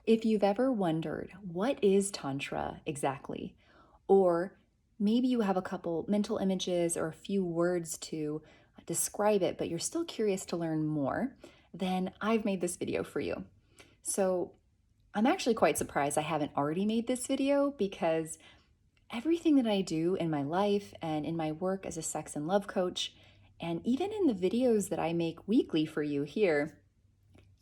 If you've ever wondered, what is Tantra exactly? Or maybe you have a couple mental images or a few words to describe it, but you're still curious to learn more, then I've made this video for you. So I'm actually quite surprised I haven't already made this video because everything that I do in my life and in my work as a sex and love coach, and even in the videos that I make weekly for you here,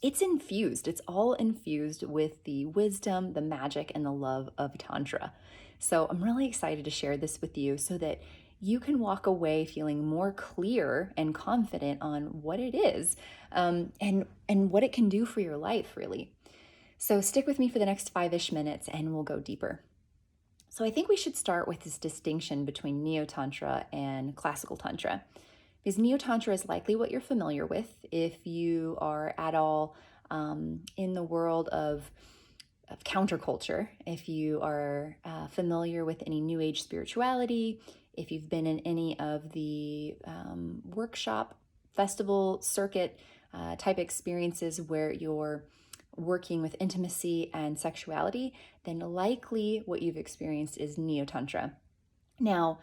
it's infused. It's all infused with the wisdom, the magic, and the love of Tantra. So I'm really excited to share this with you so that you can walk away feeling more clear and confident on what it is, and what it can do for your life, really. So stick with me for the next 5-ish minutes and we'll go deeper. So I think we should start with this distinction between Neo-Tantra and Classical Tantra. Because Neo-Tantra is likely what you're familiar with if you are at all in the world of counterculture, if you are familiar with any New Age spirituality, if you've been in any of the workshop, festival, circuit type experiences where you're working with intimacy and sexuality, then likely what you've experienced is Neo-Tantra. Now,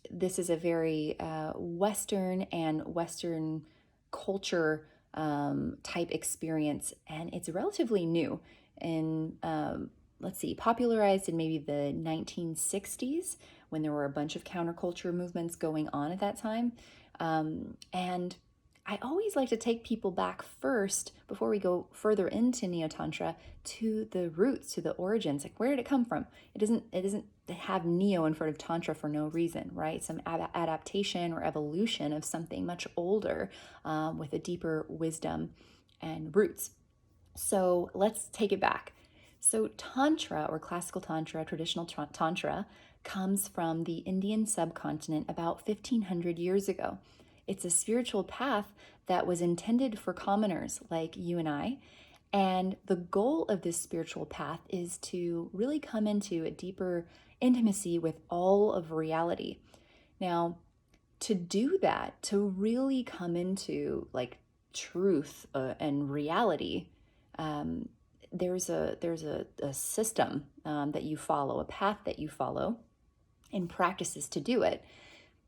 this is a very Western and Western culture type experience, and it's relatively new. And let's see, popularized in maybe the 1960s when there were a bunch of counterculture movements going on at that time. And I always like to take people back first, before we go further into Neo-Tantra, to the roots, to the origins. Like, where did it come from? It doesn't have Neo in front of Tantra for no reason, right? Some adaptation or evolution of something much older with a deeper wisdom and roots. So let's take it back. So Tantra, or Classical Tantra, traditional Tantra, comes from the Indian subcontinent about 1500 years ago. It's a spiritual path that was intended for commoners like you and I. And the goal of this spiritual path is to really come into a deeper intimacy with all of reality. Now, to do that, to really come into like truth and reality, there's a system that you follow, a path that you follow, and practices to do it.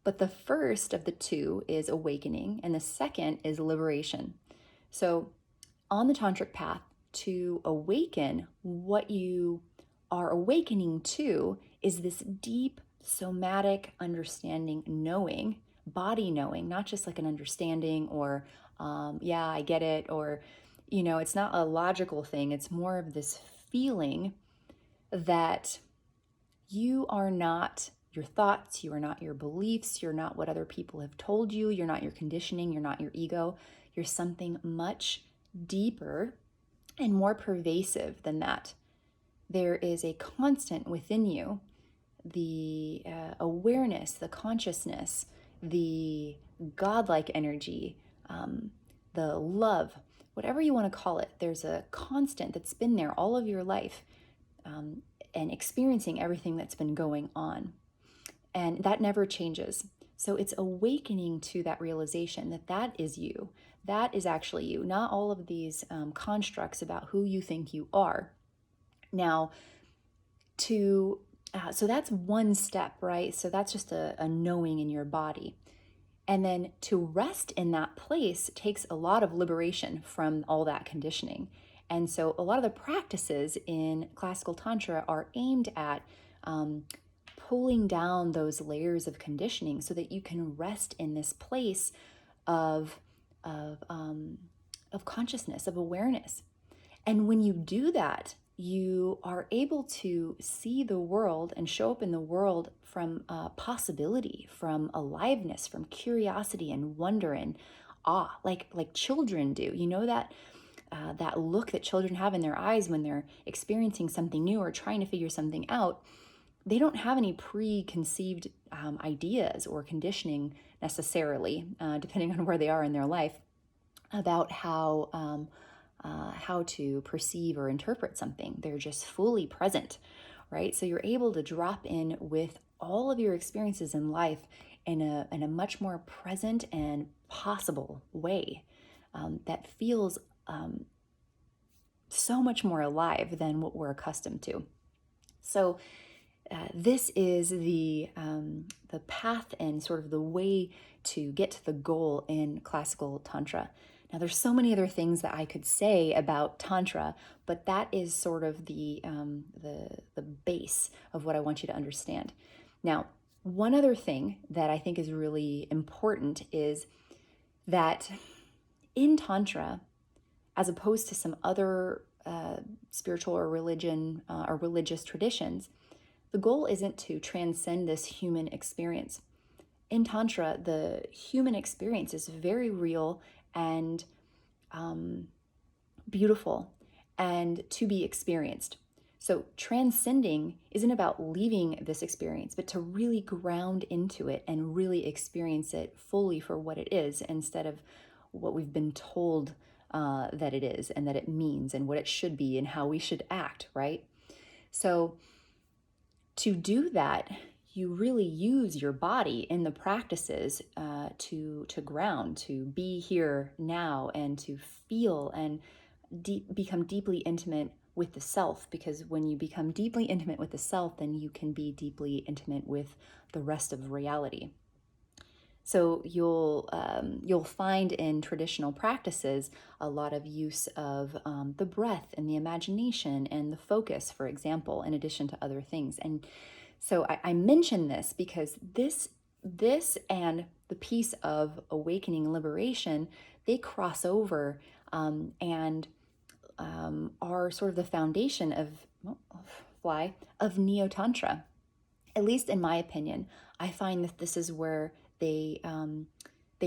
But the first of the two is awakening, and the second is liberation. So, on the tantric path, to awaken, what you are awakening to is this deep somatic understanding, knowing, body knowing, not just like an understanding or, yeah, I get it, or, it's not a logical thing. It's more of this feeling that you are not your thoughts, you are not your beliefs, you're not what other people have told you, you're not your conditioning, you're not your ego, you're something much deeper and more pervasive than that. There is a constant within you, the awareness, the consciousness, the godlike energy, the love, whatever you want to call it. There's a constant that's been there all of your life, and experiencing everything that's been going on. And that never changes. So it's awakening to that realization that that is you. That is actually you, not all of these constructs about who you think you are. Now, so that's one step, right? So that's just a knowing in your body. And then to rest in that place takes a lot of liberation from all that conditioning. And so a lot of the practices in Classical Tantra are aimed at pulling down those layers of conditioning so that you can rest in this place of consciousness, of awareness. And when you do that, you are able to see the world and show up in the world from possibility, from aliveness, from curiosity and wonder and awe, like children do. You know that look that children have in their eyes when they're experiencing something new or trying to figure something out. They don't have any preconceived ideas or conditioning necessarily, depending on where they are in their life, about how to perceive or interpret something. They're just fully present, right? So you're able to drop in with all of your experiences in life in a much more present and possible way that feels so much more alive than what we're accustomed to. So this is the path and sort of the way to get to the goal in classical Tantra. Now, there's so many other things that I could say about Tantra, but that is sort of the base of what I want you to understand. Now, one other thing that I think is really important is that in Tantra, as opposed to some other spiritual or religion or religious traditions, the goal isn't to transcend this human experience. In Tantra, the human experience is very real and beautiful and to be experienced. So transcending isn't about leaving this experience, but to really ground into it and really experience it fully for what it is instead of what we've been told that it is and that it means and what it should be and how we should act, right? So to do that, you really use your body in the practices to ground, to be here now, and to feel and become deeply intimate with the self. Because when you become deeply intimate with the self, then you can be deeply intimate with the rest of reality. So you'll find in traditional practices a lot of use of the breath and the imagination and the focus, for example, in addition to other things. And so I mention this because this and the piece of awakening and liberation, they cross over and are sort of the foundation of Neo-Tantra. At least in my opinion, I find that this is where they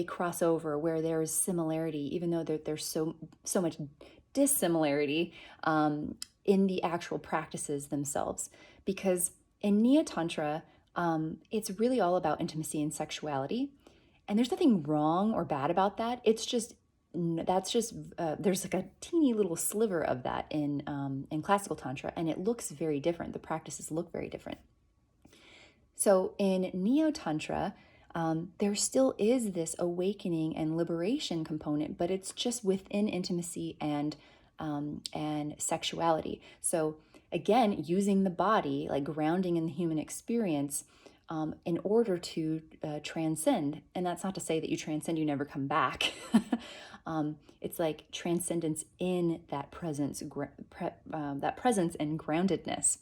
cross over, where there is similarity, even though there's so much dissimilarity in the actual practices themselves. Because in Neo-Tantra, it's really all about intimacy and sexuality, and there's nothing wrong or bad about that. It's just there's like a teeny little sliver of that in classical Tantra, and it looks very different. The practices look very different. So in Neo-Tantra, there still is this awakening and liberation component, but it's just within intimacy and sexuality. So again, using the body, like grounding in the human experience, in order to transcend. And that's not to say that you transcend, you never come back. It's like transcendence in that presence, that presence and groundedness.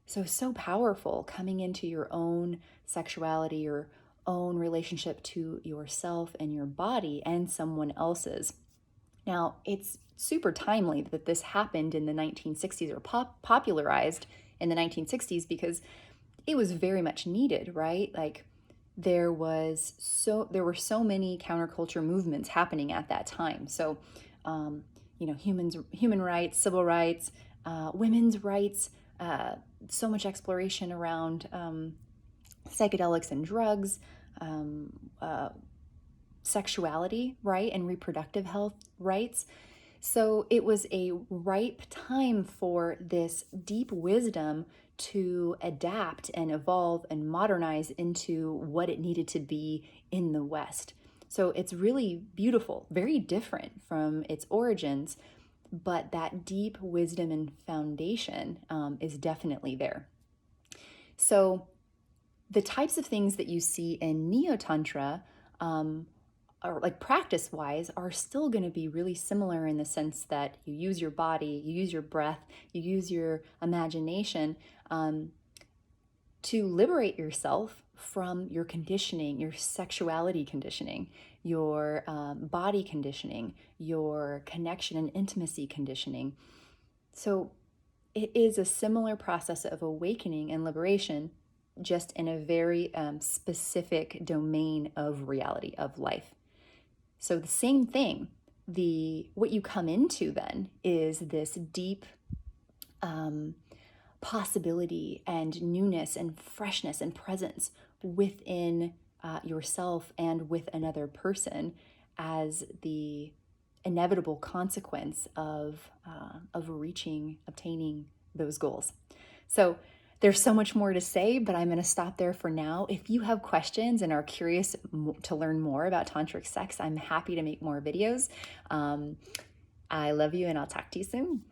So powerful, coming into your own sexuality, your own relationship to yourself and your body and someone else's. Now, it's super timely that this happened in the 1960s, or popularized in the 1960s, because it was very much needed, right? Like there were so many counterculture movements happening at that time. So, human rights, civil rights, women's rights, so much exploration around psychedelics and drugs, sexuality, right, and reproductive health rights. So it was a ripe time for this deep wisdom to adapt and evolve and modernize into what it needed to be in the West. So it's really beautiful, very different from its origins, but that deep wisdom and foundation is definitely there. So the types of things that you see in Neo-Tantra, or like practice-wise, are still going to be really similar in the sense that you use your body, you use your breath, you use your imagination to liberate yourself from your conditioning, your sexuality conditioning, your body conditioning, your connection and intimacy conditioning. So it is a similar process of awakening and liberation, just in a very specific domain of reality, of life. So the same thing, what you come into then is this deep possibility and newness and freshness and presence within yourself and with another person as the inevitable consequence of obtaining those goals. So there's so much more to say, but I'm going to stop there for now. If you have questions and are curious to learn more about tantric sex, I'm happy to make more videos. I love you, and I'll talk to you soon.